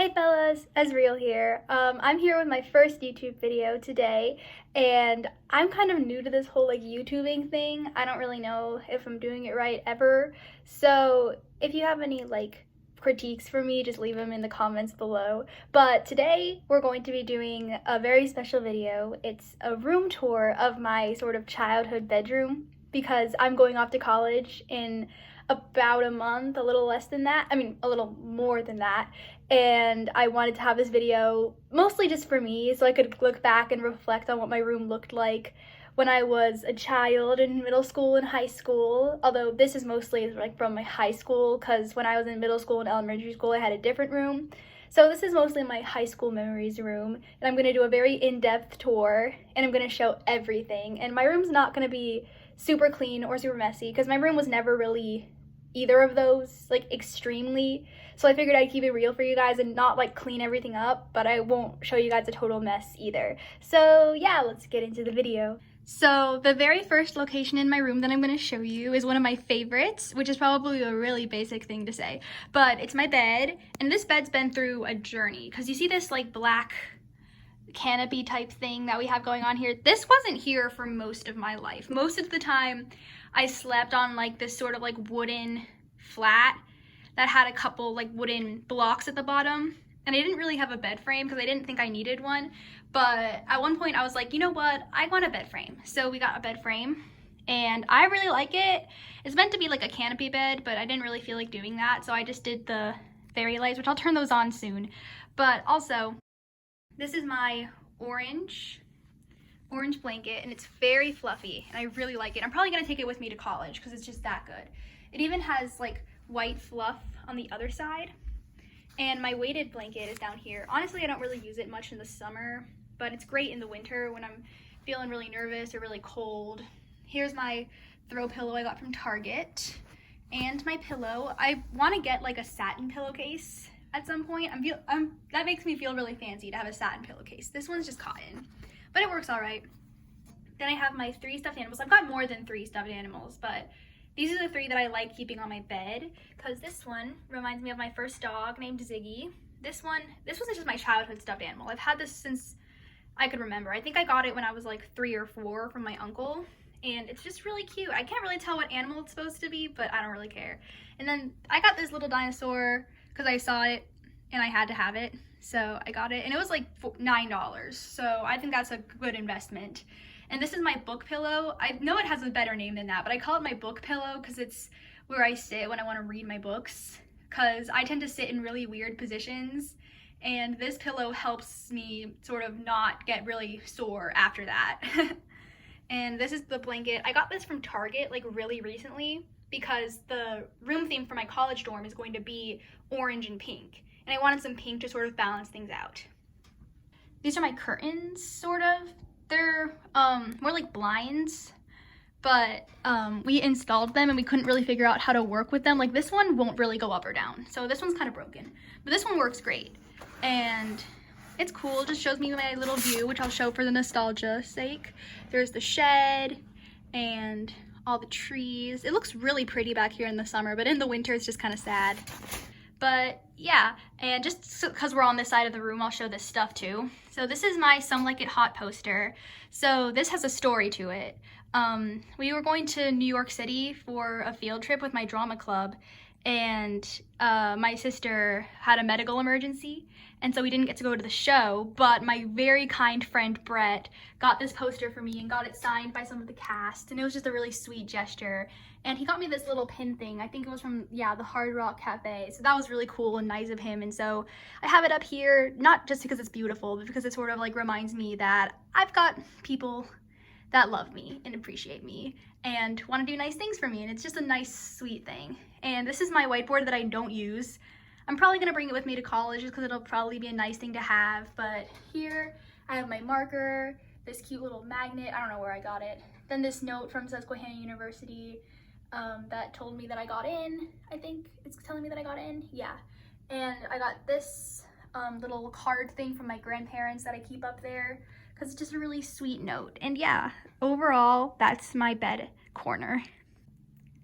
Hey fellas, Ezreal here. I'm here with my first YouTube video today, and I'm kind of new to this whole YouTubing thing. I don't really know if I'm doing it right ever. So if you have any critiques for me, just leave them in the comments below. But today we're going to be doing a very special video. It's a room tour of my sort of childhood bedroom because I'm going off to college in about a month, a little less than that. I mean, a little more than that. And I wanted to have this video mostly just for me so I could look back and reflect on what my room looked like when I was a child in middle school and high school, although this is mostly from my high school because when I was in middle school and elementary school I had a different room. So this is mostly my high school memories room, and I'm going to do a very in-depth tour and I'm going to show everything. And my room's not going to be super clean or super messy because my room was never really either of those extremely, so I figured I'd keep it real for you guys and not clean everything up, but I won't show you guys a total mess either. So yeah, let's get into the video. So the very first location in my room that I'm going to show you is one of my favorites, which is probably a really basic thing to say, but it's my bed. And this bed's been through a journey because you see this black canopy type thing that we have going on here. This wasn't here for most of my life. Most of the time I slept on this sort of wooden flat that had a couple wooden blocks at the bottom, and I didn't really have a bed frame because I didn't think I needed one. But at one point I was like, you know what, I want a bed frame. So we got a bed frame and I really like it. It's meant to be a canopy bed, but I didn't really feel like doing that, so I just did the fairy lights, which I'll turn those on soon. But also, this is my orange blanket, and it's very fluffy and I really like it. I'm probably gonna take it with me to college because it's just that good. It even has white fluff on the other side. And my weighted blanket is down here. Honestly, I don't really use it much in the summer, but it's great in the winter when I'm feeling really nervous or really cold. Here's my throw pillow I got from Target, and my pillow. I want to get a satin pillowcase at some point. That makes me feel really fancy to have a satin pillowcase. This one's just cotton, but it works all right. Then I have my 3 stuffed animals. I've got more than 3 stuffed animals, but these are the 3 that I like keeping on my bed because this one reminds me of my first dog named Ziggy. This wasn't just my childhood stuffed animal. I've had this since I could remember. I think I got it when I was 3 or 4 from my uncle, and it's just really cute. I can't really tell what animal it's supposed to be, but I don't really care. And then I got this little dinosaur because I saw it and I had to have it, so I got it, and it was $9, so I think that's a good investment. And this is my book pillow. I know it has a better name than that, but I call it my book pillow because it's where I sit when I want to read my books, because I tend to sit in really weird positions, and this pillow helps me sort of not get really sore after that. And this is the blanket. I got this from Target really recently because the room theme for my college dorm is going to be orange and pink, and I wanted some pink to sort of balance things out. These are my curtains, sort of. They're more like blinds, but we installed them and we couldn't really figure out how to work with them. This one won't really go up or down, so this one's kind of broken, but this one works great and it's cool. It just shows me my little view, which I'll show for the nostalgia's sake. There's the shed and all the trees. It looks really pretty back here in the summer, but in the winter it's just kind of sad. But yeah, and just because we're on this side of the room, I'll show this stuff too. So this is my Some Like It Hot poster. So this has a story to it. We were going to New York City for a field trip with my drama club, and my sister had a medical emergency, and so we didn't get to go to the show, but my very kind friend Brett got this poster for me and got it signed by some of the cast, and it was just a really sweet gesture. And he got me this little pin thing. I think it was from, yeah, the Hard Rock Cafe. So that was really cool and nice of him. And so I have it up here, not just because it's beautiful, but because it sort of reminds me that I've got people that love me and appreciate me and want to do nice things for me. And it's just a nice, sweet thing. And this is my whiteboard that I don't use. I'm probably going to bring it with me to college just because it'll probably be a nice thing to have. But here I have my marker, this cute little magnet. I don't know where I got it. Then this note from Susquehanna University that told me that I got in. I think it's telling me that I got in. Yeah. And I got this little card thing from my grandparents that I keep up there because it's just a really sweet note. And yeah, overall, that's my bed corner.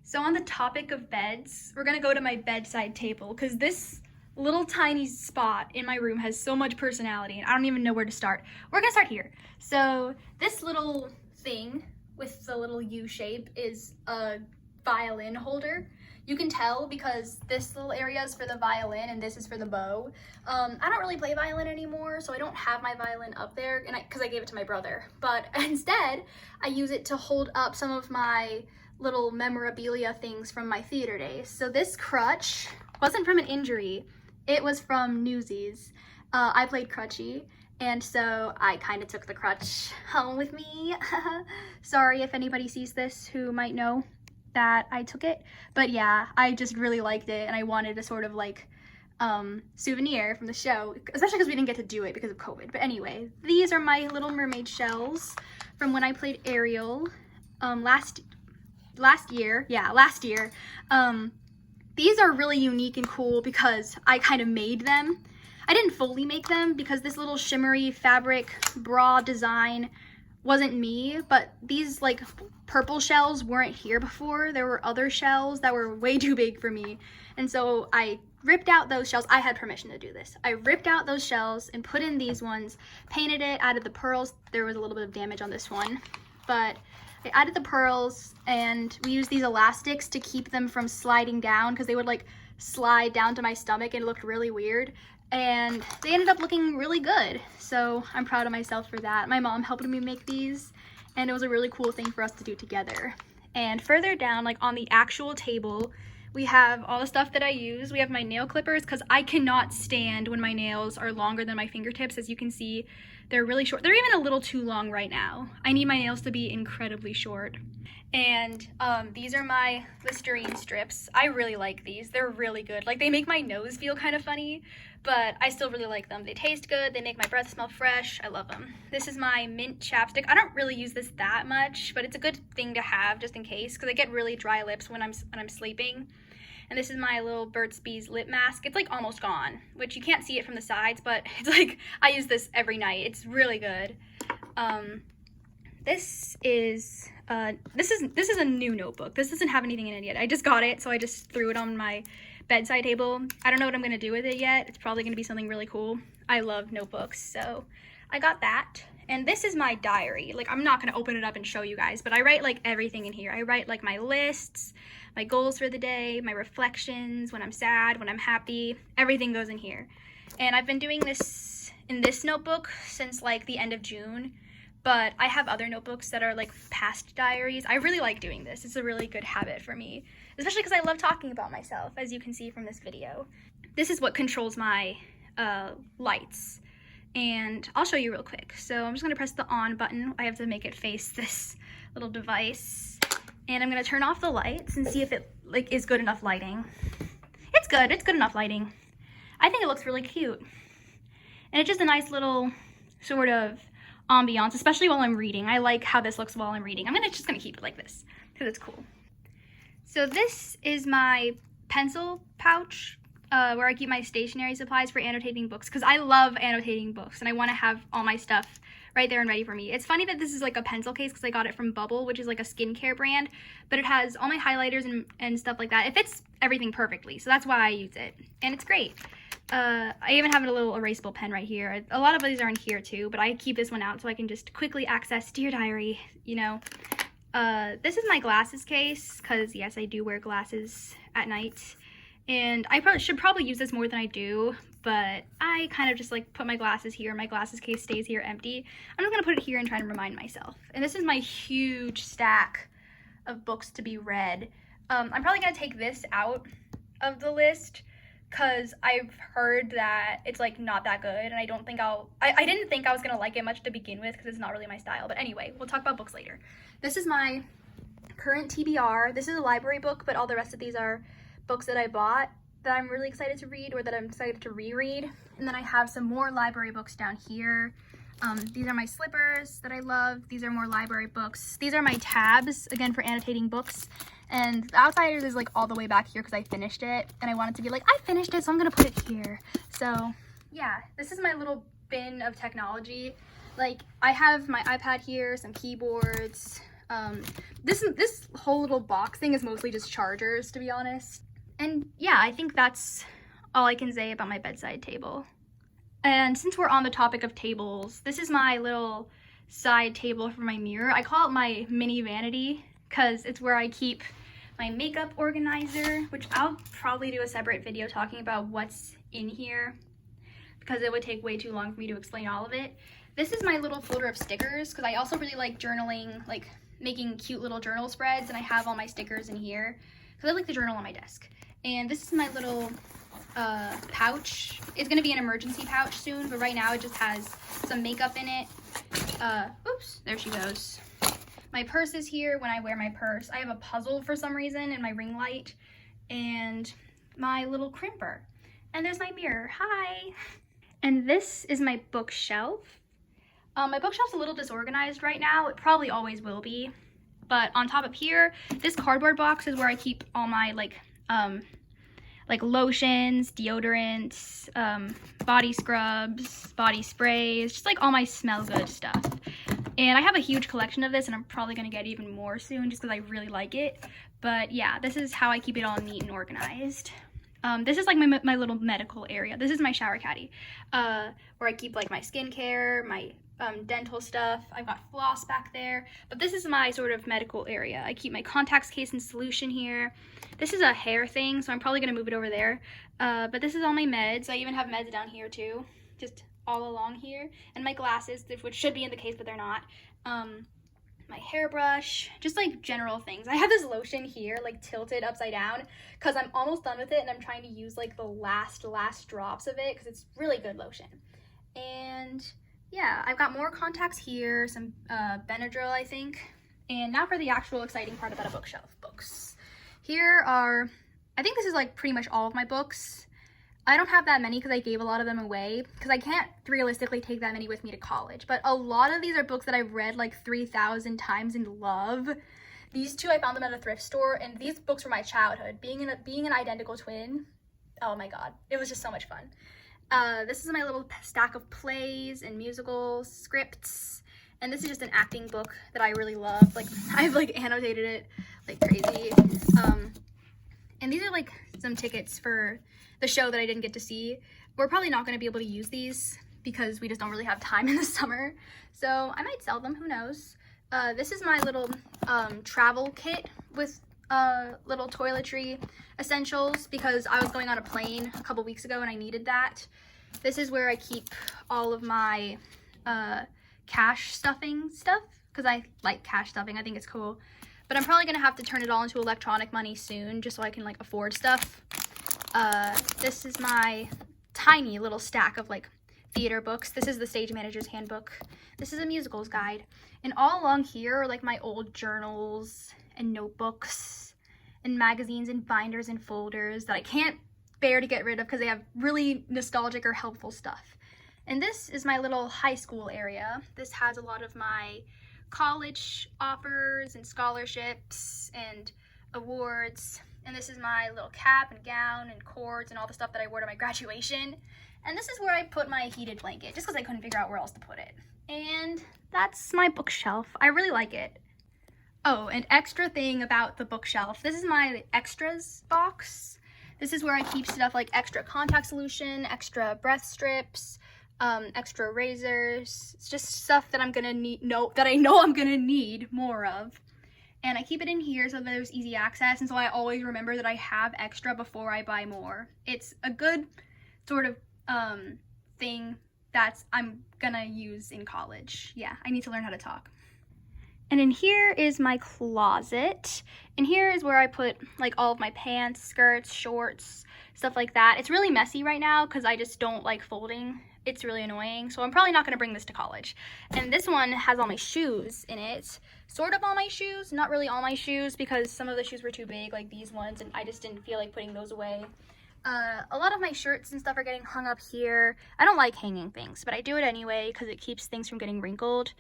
So on the topic of beds, we're gonna go to my bedside table because this little tiny spot in my room has so much personality, and I don't even know where to start. We're gonna start here. So this little thing with the little U shape is a violin holder. You can tell because this little area is for the violin and this is for the bow. I don't really play violin anymore, so I don't have my violin up there, and because I gave it to my brother. But instead, I use it to hold up some of my little memorabilia things from my theater days. So this crutch wasn't from an injury, it was from Newsies. I played crutchy, and so I kind of took the crutch home with me. Sorry if anybody sees this who might know that I took it, but yeah, I just really liked it, and I wanted a sort of like souvenir from the show, especially because we didn't get to do it because of COVID. But anyway, these are my Little Mermaid shells from when I played Ariel last year. These are really unique and cool because I kind of made them. I didn't fully make them because this little shimmery fabric bra design wasn't me, but these like purple shells weren't here before. There were other shells that were way too big for me, and so I ripped out those shells. I had permission to do this. I ripped out those shells and put in these ones, painted it, added the pearls. There was a little bit of damage on this one, but I added the pearls, and we used these elastics to keep them from sliding down because they would like slide down to my stomach and it looked really weird. And they ended up looking really good, so I'm proud of myself for that. My mom helped me make these, and it was a really cool thing for us to do together. And further down, like on the actual table, we have all the stuff that I use. We have my nail clippers because I cannot stand when my nails are longer than my fingertips. As you can see, they're really short. They're even a little too long right now. I need my nails to be incredibly short. And these are my Listerine strips. I really like these. They're really good. Like, they make my nose feel kind of funny, but I still really like them. They taste good. They make my breath smell fresh. I love them. This is my mint chapstick. I don't really use this that much, but it's a good thing to have just in case, because I get really dry lips when I'm sleeping. And this is my little Burt's Bees lip mask. It's like almost gone, which you can't see it from the sides, but it's like I use this every night. It's really good. This is a new notebook. This doesn't have anything in it yet. I just got it, so I just threw it on my bedside table. I don't know what I'm gonna do with it yet. It's probably gonna be something really cool. I love notebooks, so I got that. And this is my diary. Like, I'm not gonna open it up and show you guys, but I write like everything in here. I write like my lists, my goals for the day, my reflections, when I'm sad, when I'm happy, everything goes in here. And I've been doing this in this notebook since like the end of June, but I have other notebooks that are like past diaries. I really like doing this. It's a really good habit for me, especially because I love talking about myself, as you can see from this video. This is what controls my lights, and I'll show you real quick. So I'm just gonna press the on button. I have to make it face this little device, and I'm gonna turn off the lights and see if it like is good enough lighting. It's good enough lighting. I think it looks really cute, and it's just a nice little sort of ambiance, especially while I'm reading. I like how this looks while I'm reading. I'm just gonna keep it like this because it's cool. So this is my pencil pouch where I keep my stationery supplies for annotating books, because I love annotating books and I want to have all my stuff right there and ready for me. It's funny that this is like a pencil case because I got it from Bubble, which is like a skincare brand, but it has all my highlighters and stuff like that. It fits everything perfectly, so that's why I use it, and it's great. I even have a little erasable pen right here. A lot of these are in here too, but I keep this one out so I can just quickly access Dear Diary, you know. This is my glasses case, because yes, I do wear glasses at night, and I should probably use this more than I do, but I kind of just like put my glasses here. My glasses case stays here empty. I'm just gonna put it here and try to remind myself. And this is my huge stack of books to be read. I'm probably gonna take this out of the list because I've heard that it's like not that good, and I don't think I didn't think I was gonna like it much to begin with because it's not really my style. But anyway, we'll talk about books later. This is my current TBR. This is a library book, but all the rest of these are books that I bought that I'm really excited to read, or that I'm excited to reread. And then I have some more library books down here. These are my slippers that I love. These are more library books. These are my tabs, again, for annotating books. And The Outsiders is like all the way back here because I finished it, and I wanted to be like, I finished it, so I'm gonna put it here. So yeah, this is my little bin of technology. Like, I have my iPad here, some keyboards. This whole little box thing is mostly just chargers, to be honest. And yeah, I think that's all I can say about my bedside table. And since we're on the topic of tables, this is my little side table for my mirror. I call it my mini vanity because it's where I keep my makeup organizer, which I'll probably do a separate video talking about what's in here because it would take way too long for me to explain all of it. This is my little folder of stickers because I also really like journaling, like making cute little journal spreads, and I have all my stickers in here because I like to journal on my desk. And this is my little pouch. It's gonna be an emergency pouch soon, but right now it just has some makeup in it. Oops, there she goes. My purse is here when I wear my purse. I have a puzzle for some reason in my ring light, and my little crimper. And there's my mirror. Hi. And this is my bookshelf. My bookshelf's a little disorganized right now. It probably always will be. But on top of here, this cardboard box is where I keep all my like lotions, deodorants, body scrubs, body sprays, just like all my smell good stuff. And I have a huge collection of this, and I'm probably gonna get even more soon just because I really like it. But yeah, this is how I keep it all neat and organized. This is like my little medical area. This is my shower caddy, where I keep like my skincare, my dental stuff. I've got floss back there, but this is my sort of medical area. I keep my contacts case and solution here. This is a hair thing, so I'm probably gonna move it over there. But this is all my meds. I even have meds down here too, just all along here. And my glasses, which should be in the case, but they're not. My hairbrush, just like general things. I have this lotion here, like tilted upside down, because I'm almost done with it and I'm trying to use like the last drops of it because it's really good lotion. And yeah, I've got more contacts here, some Benadryl, I think. And now for the actual exciting part about a bookshelf. Books. Here are, I think this is like pretty much all of my books. I don't have that many because I gave a lot of them away because I can't realistically take that many with me to college. But a lot of these are books that I've read like 3,000 times and love. These two, I found them at a thrift store, and these books were my childhood. Being an identical twin, oh my god, it was just so much fun. This is my little stack of plays and musicals, scripts, and this is just an acting book that I really love. Like, I've like annotated it like crazy. And these are like some tickets for the show that I didn't get to see. We're probably not going to be able to use these because we just don't really have time in the summer. So I might sell them, who knows. This is my little travel kit with little toiletry essentials because I was going on a plane a couple weeks ago and I needed that. This is where I keep all of my cash stuffing stuff because I like cash stuffing. I think it's cool. But I'm probably going to have to turn it all into electronic money soon just so I can like afford stuff. This is my tiny little stack of like theater books. This is the Stage Manager's Handbook. This is a musicals guide. And all along here are like my old journals and notebooks and magazines and binders and folders that I can't bear to get rid of because they have really nostalgic or helpful stuff. And this is my little high school area. This has a lot of my college offers and scholarships and awards. And this is my little cap and gown and cords and all the stuff that I wore to my graduation. And this is where I put my heated blanket just because I couldn't figure out where else to put it. And that's my bookshelf. I really like it. Oh, an extra thing about the bookshelf. This is my extras box. This is where I keep stuff like extra contact solution, extra breath strips, extra razors. It's just stuff that I'm gonna need, that I know I'm gonna need more of. And I keep it in here so that there's easy access, and so I always remember that I have extra before I buy more. It's a good sort of thing that I'm gonna use in college. Yeah, I need to learn how to talk. And in here is my closet. And here is where I put like all of my pants, skirts, shorts, stuff like that. It's really messy right now because I just don't like folding. It's really annoying. So I'm probably not gonna bring this to college. And this one has all my shoes in it. Sort of all my shoes, not really all my shoes because some of the shoes were too big, like these ones, and I just didn't feel like putting those away. A lot of my shirts and stuff are getting hung up here. I don't like hanging things, but I do it anyway because it keeps things from getting wrinkled.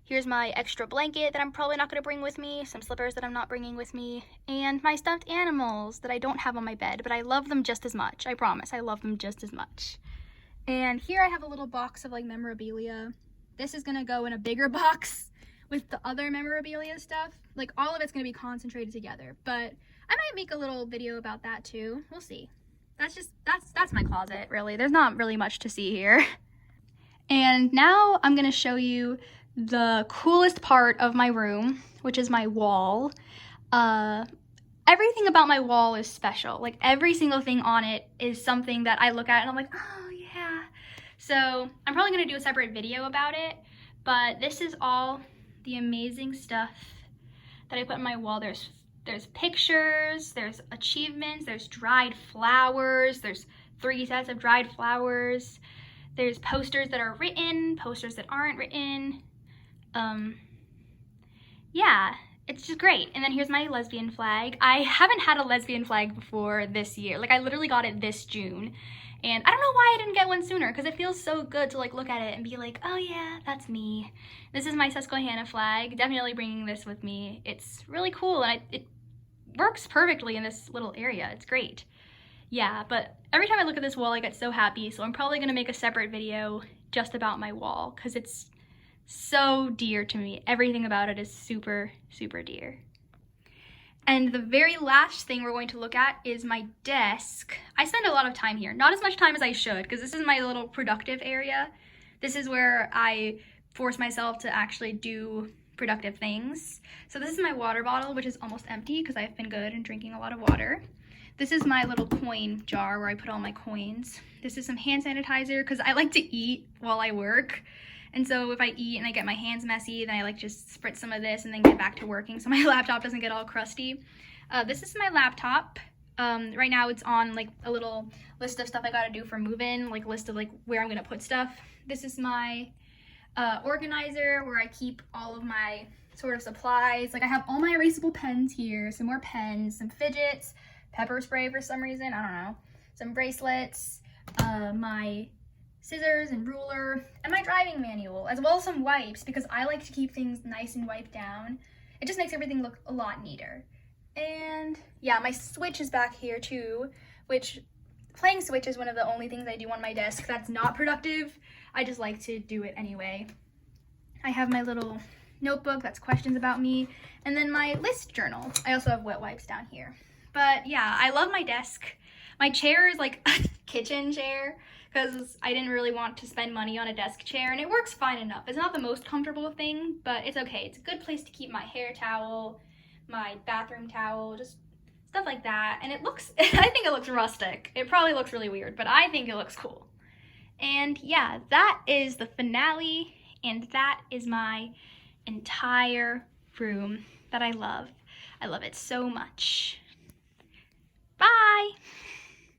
Here's my extra blanket that I'm probably not going to bring with me, some slippers that I'm not bringing with me, and my stuffed animals that I don't have on my bed, but I love them just as much. I promise, I love them just as much. And here I have a little box of like memorabilia. This is going to go in a bigger box with the other memorabilia stuff. Like all of it's going to be concentrated together, but I might make a little video about that too. We'll see. that's my closet, really. There's not really much to see here. And now I'm gonna show you the coolest part of my room, which is my wall. Everything about my wall is special. Like every single thing on it is something that I look at and I'm like, oh yeah. So I'm probably gonna do a separate video about it, but this is all the amazing stuff that I put on my wall. There's pictures, there's achievements, there's dried flowers, there's 3 sets of dried flowers, there's posters that are written, posters that aren't written. Yeah, it's just great. And then here's my lesbian flag. I haven't had a lesbian flag before this year. Like I literally got it this June. And I don't know why I didn't get one sooner, because it feels so good to like look at it and be like, oh yeah, that's me. This is my Susquehanna flag. Definitely bringing this with me. It's really cool, and it works perfectly in this little area. It's great. Yeah, but every time I look at this wall, I get so happy. So I'm probably gonna make a separate video just about my wall, because it's so dear to me. Everything about it is super, super dear. And the very last thing we're going to look at is my desk. I spend a lot of time here. Not as much time as I should, because this is my little productive area. This is where I force myself to actually do productive things. So this is my water bottle, which is almost empty because I've been good and drinking a lot of water. This is my little coin jar where I put all my coins. This is some hand sanitizer because I like to eat while I work. And so if I eat and I get my hands messy, then I like just spritz some of this and then get back to working so my laptop doesn't get all crusty. This is my laptop. Right now it's on like a little list of stuff I gotta do for move-in, like list of like where I'm gonna put stuff. This is my organizer where I keep all of my sort of supplies. Like I have all my erasable pens here, some more pens, some fidgets, pepper spray for some reason, I don't know, some bracelets, my scissors and ruler, and my driving manual, as well as some wipes, because I like to keep things nice and wiped down. It just makes everything look a lot neater. And yeah, my Switch is back here too, which playing Switch is one of the only things I do on my desk that's not productive. I just like to do it anyway. I have my little notebook that's questions about me, and then my list journal. I also have wet wipes down here. But yeah, I love my desk. My chair is like a kitchen chair, because I didn't really want to spend money on a desk chair, and it works fine enough. It's not the most comfortable thing, but it's okay. It's a good place to keep my hair towel, my bathroom towel, just stuff like that. And it looks, I think it looks rustic. It probably looks really weird, but I think it looks cool. And yeah, that is the finale, and that is my entire room that I love. I love it so much. Bye!